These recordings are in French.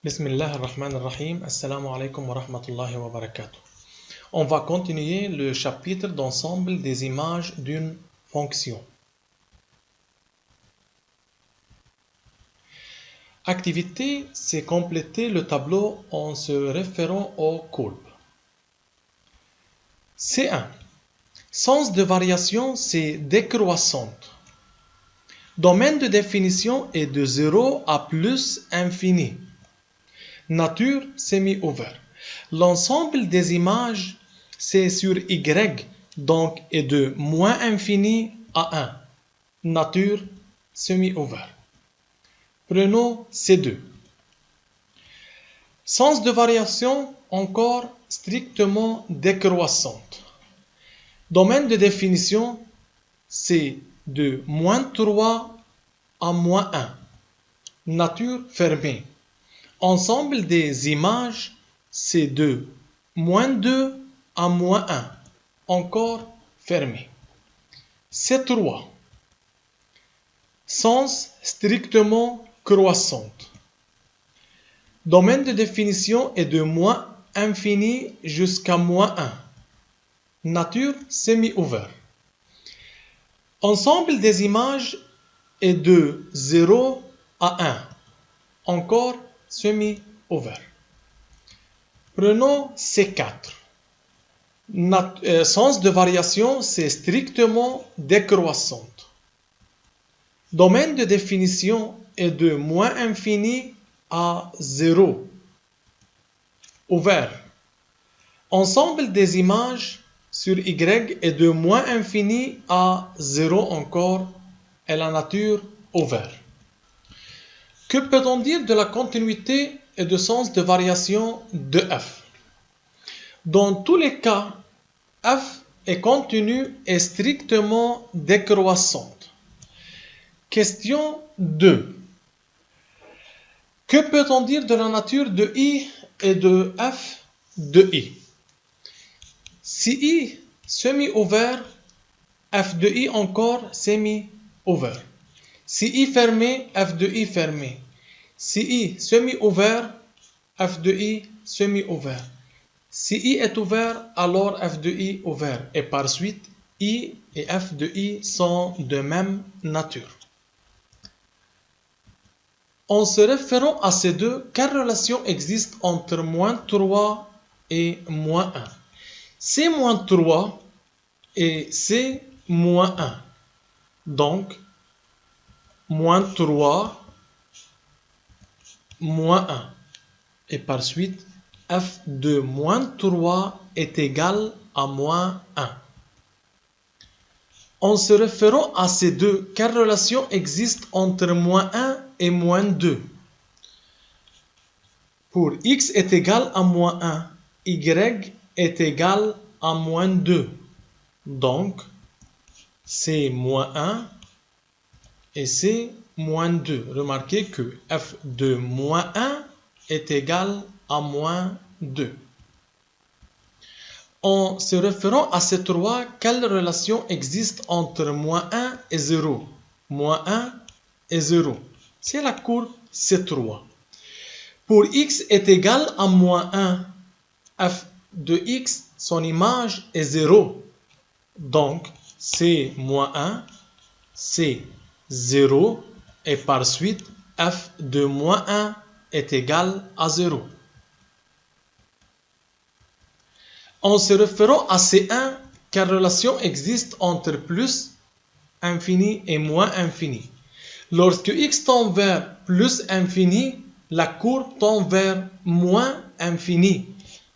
Bismillah ar-Rahman ar-Rahim. Assalamu alaikum wa rahmatullahi wa barakatuh. On va continuer le chapitre d'ensemble des images d'une fonction. Activité, c'est compléter le tableau en se référant aux courbes. C1. Sens de variation, c'est décroissante. Domaine de définition est de 0 à plus infini. Nature semi-ouvert. L'ensemble des images, c'est sur Y, donc est de moins infini à 1. Nature semi-ouvert. Prenons C2. Sens de variation encore strictement décroissante. Domaine de définition, c'est de moins 3 à moins 1. Nature fermée. Ensemble des images, c'est de moins 2 à moins 1. Encore fermé. C3. Sens strictement croissante. Domaine de définition est de moins infini jusqu'à moins 1. Nature semi-ouvert. Ensemble des images est de 0 à 1. Encore semi-ouvert. Prenons C4. Sens de variation, c'est strictement décroissante. Domaine de définition est de moins infini à 0. Ouvert. Ensemble des images sur Y est de moins infini à 0 encore et la nature ouverte. Que peut-on dire de la continuité et de sens de variation de f? Dans tous les cas, f est continue et strictement décroissante. Question 2. Que peut-on dire de la nature de i et de f de i? Si i semi-ouvert, f de i encore semi-ouvert. Si i fermé, f de i fermé. Si i semi-ouvert, f de i semi-ouvert. Si i est ouvert, alors f de i ouvert. Et par suite, i et f de i sont de même nature. En se référant à ces deux, quelle relation existe entre moins 3 et moins 1? C'est moins 3 et c'est moins 1. Donc, moins 3, moins 1. Et par suite, f de moins 3 est égal à moins 1. En se référant à ces deux, quelle relation existe entre moins 1 et moins 2? Pour x est égal à moins 1, y est égal à moins 2. Donc, c'est moins 1 et c'est moins 2. Remarquez que f de moins 1 est égal à moins 2. En se référant à ces trois, quelle relation existe entre moins 1 et 0? Moins 1 et 0. C'est la courbe C3. Pour x est égal à moins 1, f de x, son image est 0. Donc, c'est moins 1, c'est 0, et par suite, f de moins 1 est égal à 0. En se référant à C1, quelle relation existe entre plus infini et moins infini? Lorsque x tend vers plus infini, la courbe tend vers moins infini.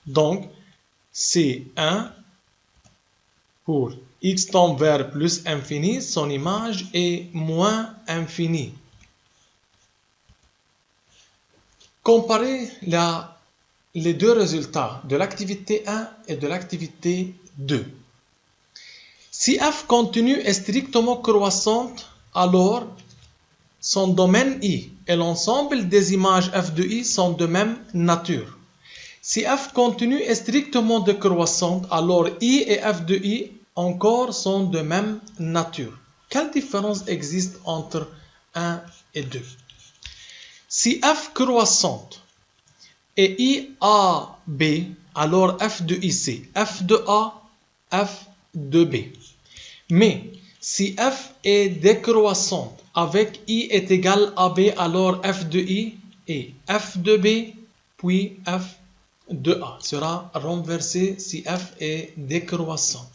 Donc, C1, pour x tend vers plus infini, son image est moins infini. Comparez les deux résultats de l'activité 1 et de l'activité 2. Si f continue est strictement croissante, alors son domaine i et l'ensemble des images f de i sont de même nature. Si f continue est strictement décroissante, alors i et f de i encore sont de même nature. Quelle différence existe entre 1 et 2? Si f croissante et IAB, alors f de I c'est f de A, f de B. Mais si f est décroissante avec I est égal à B, alors f de I est f de B, puis f de A sera renversé si f est décroissant.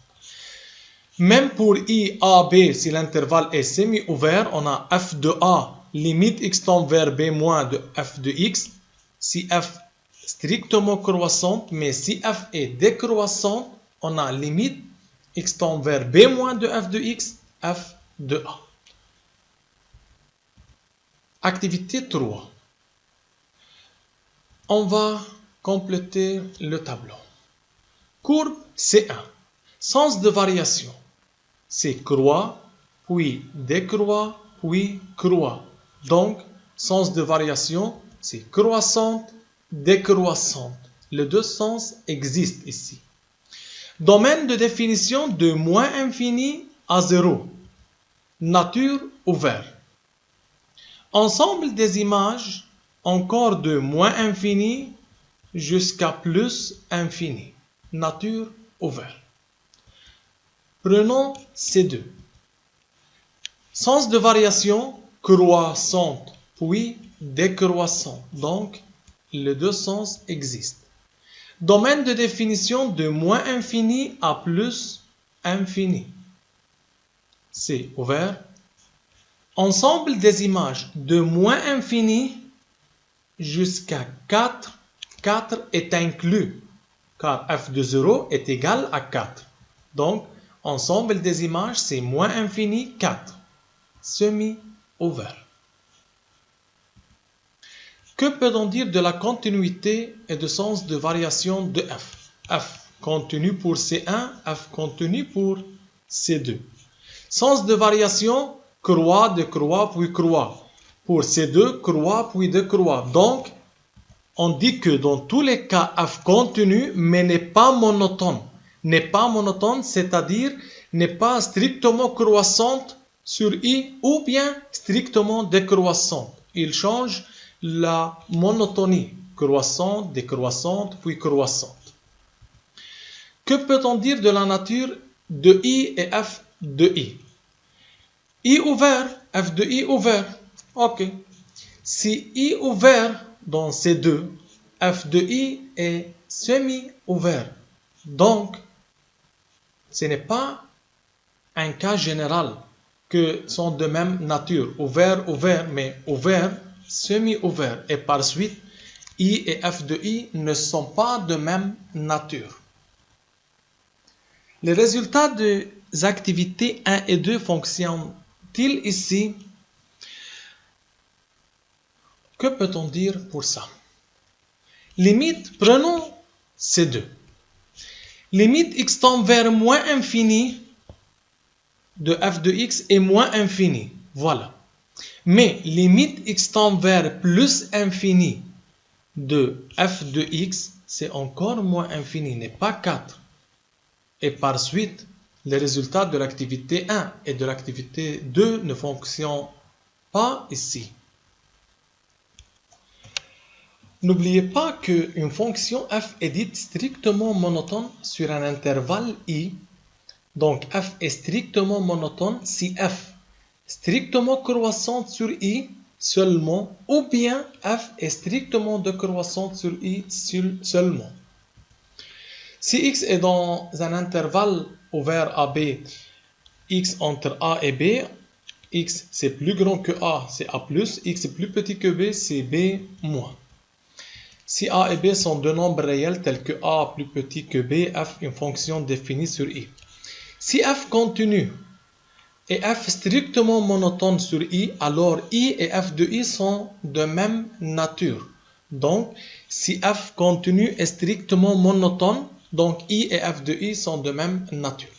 Même pour IAB, si l'intervalle est semi-ouvert, on a f de A, limite x tend vers B moins de f de x. Si f strictement croissante, mais si f est décroissante, on a limite x tend vers B moins de f de x, f de A. Activité 3. On va compléter le tableau. Courbe C1. Sens de variation. C'est croît, puis décroît, puis croît. Donc, sens de variation, c'est croissante, décroissante. Les deux sens existent ici. Domaine de définition de moins infini à 0. Nature ouvert. Ensemble des images encore de moins infini jusqu'à plus infini. Nature ouvert. Prenons ces deux. Sens de variation croissante, puis décroissante. Donc, les deux sens existent. Domaine de définition de moins infini à plus infini. C'est ouvert. Ensemble des images de moins infini jusqu'à 4. 4 est inclus, car f de 0 est égal à 4. Donc, ensemble des images, c'est moins infini 4. Semi-ouvert. Que peut-on dire de la continuité et de sens de variation de f? F continu pour C1, f continu pour C2. Sens de variation, croît, décroît, puis croît. Pour C2, croît, puis décroît. Donc, on dit que dans tous les cas, f continue, mais n'est pas monotone. N'est pas monotone, c'est-à-dire n'est pas strictement croissante sur I ou bien strictement décroissante. Il change la monotonie, croissante, décroissante, puis croissante. Que peut-on dire de la nature de I et f de I? I ouvert, f de I ouvert. Ok. Si I ouvert dans ces deux, f de I est semi-ouvert. Donc, ce n'est pas un cas général que sont de même nature. Ouvert, ouvert, mais ouvert, semi-ouvert. Et par suite, I et f de I ne sont pas de même nature. Les résultats des activités 1 et 2 fonctionnent-ils ici? Que peut-on dire pour ça? Limite, prenons ces deux. Limite x tend vers moins infini de f de x est moins infini. Voilà. Mais limite x tend vers plus infini de f de x, c'est encore moins infini, n'est pas 4. Et par suite, les résultats de l'activité 1 et de l'activité 2 ne fonctionnent pas ici. N'oubliez pas qu'une fonction f est dite strictement monotone sur un intervalle i. Donc f est strictement monotone si f strictement croissante sur i seulement, ou bien f est strictement décroissante sur i seulement. Si x est dans un intervalle ouvert à b, x entre a et b, x c'est plus grand que a, c'est a+, x est plus petit que b, c'est b-. Si a et b sont deux nombres réels tels que a plus petit que b, f une fonction définie sur i. Si f continue et f strictement monotone sur i, alors i et f de i sont de même nature. Donc, si f continue est strictement monotone, donc i et f de i sont de même nature.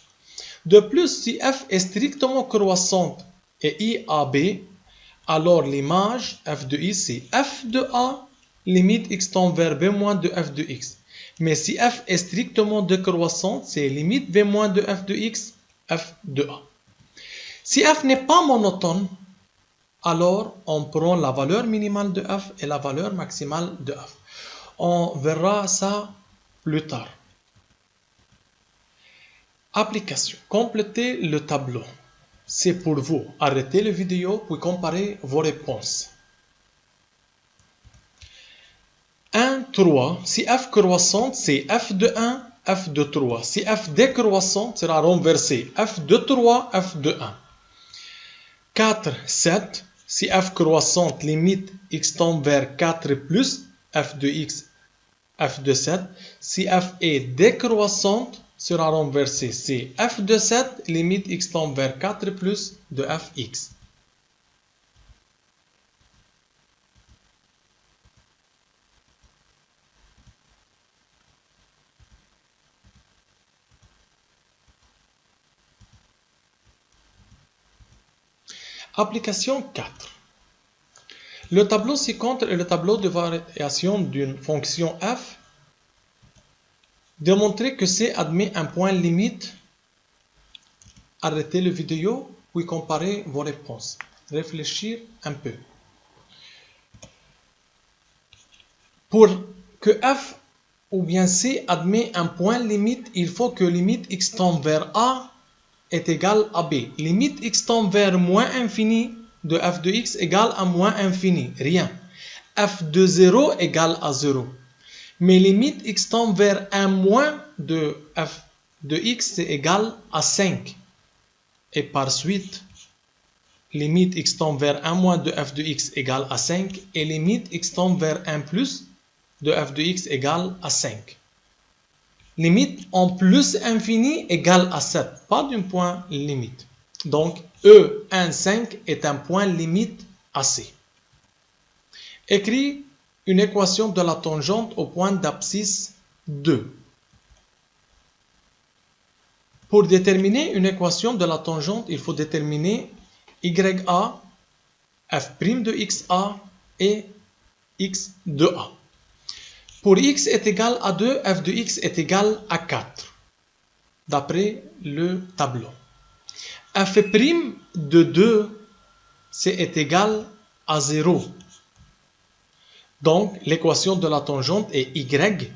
De plus, si f est strictement croissante et i à b, alors l'image f de i c'est f de a, limite x tend vers b moins de f de x. Mais si f est strictement décroissante, c'est limite b moins de f de x, f de a. Si f n'est pas monotone, alors on prend la valeur minimale de f et la valeur maximale de f. On verra ça plus tard. Application. Complétez le tableau. C'est pour vous. Arrêtez la vidéo puis comparez vos réponses. 1, 3. Si f croissante, c'est f de 1, f de 3. Si f décroissante, sera renversé. F de 3, f de 1. 4, 7. Si f croissante, limite x tend vers 4 plus f de x, f de 7. Si f est décroissante, sera renversé. C'est f de 7, limite x tend vers 4 plus de fx. Application 4. Le tableau ci-contre est le tableau de variation d'une fonction f. Démontrer que C admet un point limite. Arrêtez la vidéo, puis comparez vos réponses. Réfléchir un peu. Pour que f ou bien C admet un point limite, il faut que limite x tend vers A est égal à B. Limite x tend vers moins infini de f de x égale à moins infini. Rien. F de 0 égale à 0. Mais limite x tend vers 1 moins de f de x c'est égal à 5. Et par suite, limite x tend vers 1 moins de f de x égale à 5. Et limite x tend vers 1 plus de f de x égale à 5. Limite en plus infini égale à 7, pas d'un point limite. Donc, E1,5 est un point limite à C. Écris une équation de la tangente au point d'abscisse 2. Pour déterminer une équation de la tangente, il faut déterminer YA, f' de XA et x de A. Pour x est égal à 2, f de x est égal à 4, d'après le tableau. F' de 2, c'est égal à 0. Donc, l'équation de la tangente est y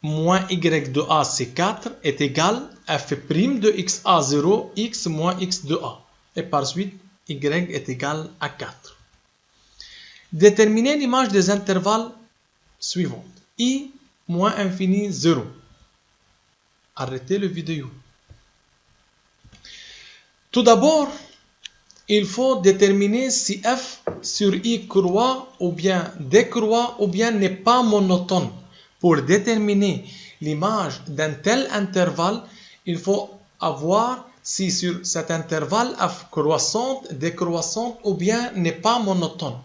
moins y de a, c'est 4, est égal à f' de xa 0, x moins x de a. Et par suite, y est égal à 4. Déterminez l'image des intervalles suivants. I moins infini 0. Arrêtez la vidéo. Tout d'abord, il faut déterminer si f sur i croît ou bien décroît ou bien n'est pas monotone. Pour déterminer l'image d'un tel intervalle, il faut avoir si sur cet intervalle f croissante, décroissante ou bien n'est pas monotone.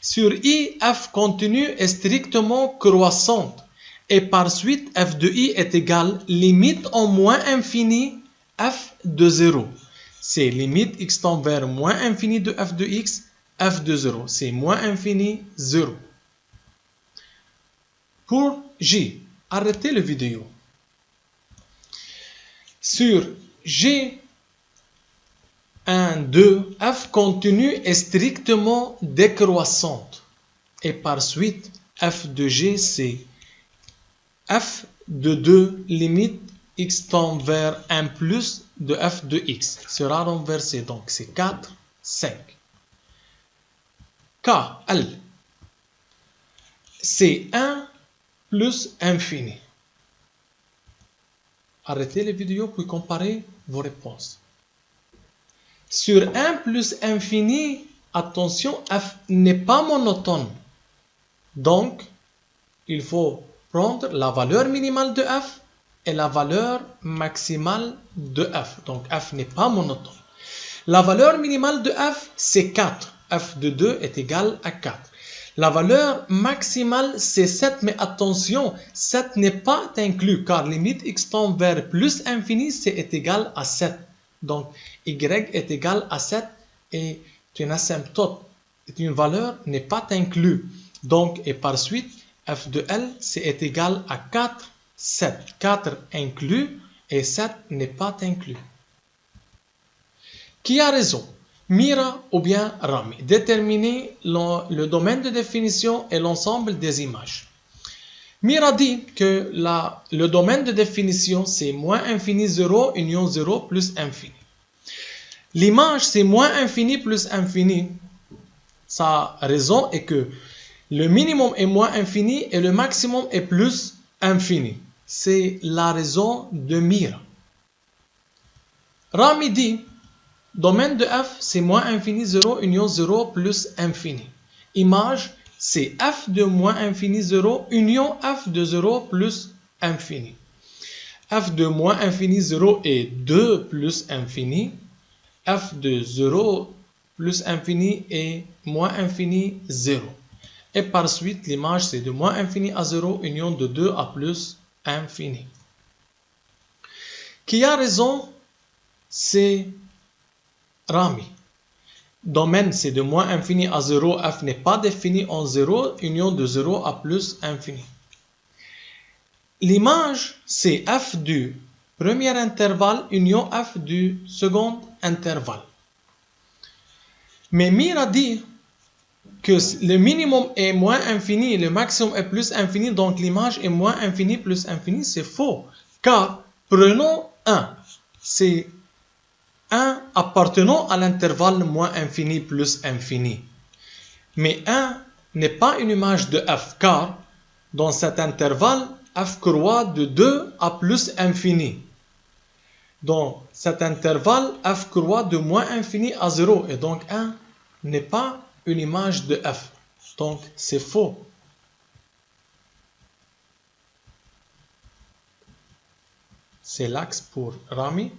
Sur i, f continue est strictement croissante et par suite f de i est égal limite en moins infini f de 0. C'est limite x tend vers moins infini de f de x, f de 0. C'est moins infini 0. Pour J, arrêtez la vidéo. Sur G, 1, 2, f continue est strictement décroissante. Et par suite, f de g, c'est f de 2 limite x tend vers 1 plus de f de x. Sera renversé, donc c'est 4, 5. K, L, c'est 1 plus infini. Arrêtez la vidéo puis comparez vos réponses. Sur 1 plus infini, attention, f n'est pas monotone. Donc, il faut prendre la valeur minimale de f et la valeur maximale de f. Donc, f n'est pas monotone. La valeur minimale de f, c'est 4. f de 2 est égal à 4. La valeur maximale, c'est 7, mais attention, 7 n'est pas inclus, car limite x tend vers plus infini, c'est égal à 7. Donc, y est égal à 7 et une asymptote, une valeur n'est pas inclue. Donc, et par suite, f de L, c'est égal à 4, 7. 4 inclus et 7 n'est pas inclus. Qui a raison? Mira ou bien Rami? Déterminer le domaine de définition et l'ensemble des images. Mira dit que le domaine de définition, c'est moins infini 0, union 0 plus infini. L'image, c'est moins infini plus infini. Sa raison est que le minimum est moins infini et le maximum est plus infini. C'est la raison de Mira. Rami dit, domaine de f, c'est moins infini 0, union 0 plus infini. Image, c'est f de moins infini 0, union f de 0 plus infini. F de moins infini 0 est 2 plus infini. F de 0 plus infini est moins infini 0. Et par suite, l'image, c'est de moins infini à 0, union de 2 à plus infini. Qui a raison? C'est Rami. Domaine, c'est de moins infini à 0, f n'est pas défini en 0, union de 0 à plus infini. L'image, c'est f du premier intervalle, union f du second intervalle. Mais Mira dit que le minimum est moins infini et le maximum est plus infini, donc l'image est moins infini plus infini, c'est faux. Car, prenons 1, c'est 1 appartenant à l'intervalle moins infini plus infini. Mais 1 n'est pas une image de f, car dans cet intervalle, f croît de 2 à plus infini. Dans cet intervalle, f croît de moins infini à 0, et donc 1 n'est pas une image de f. Donc, c'est faux. C'est l'axe pour Rami.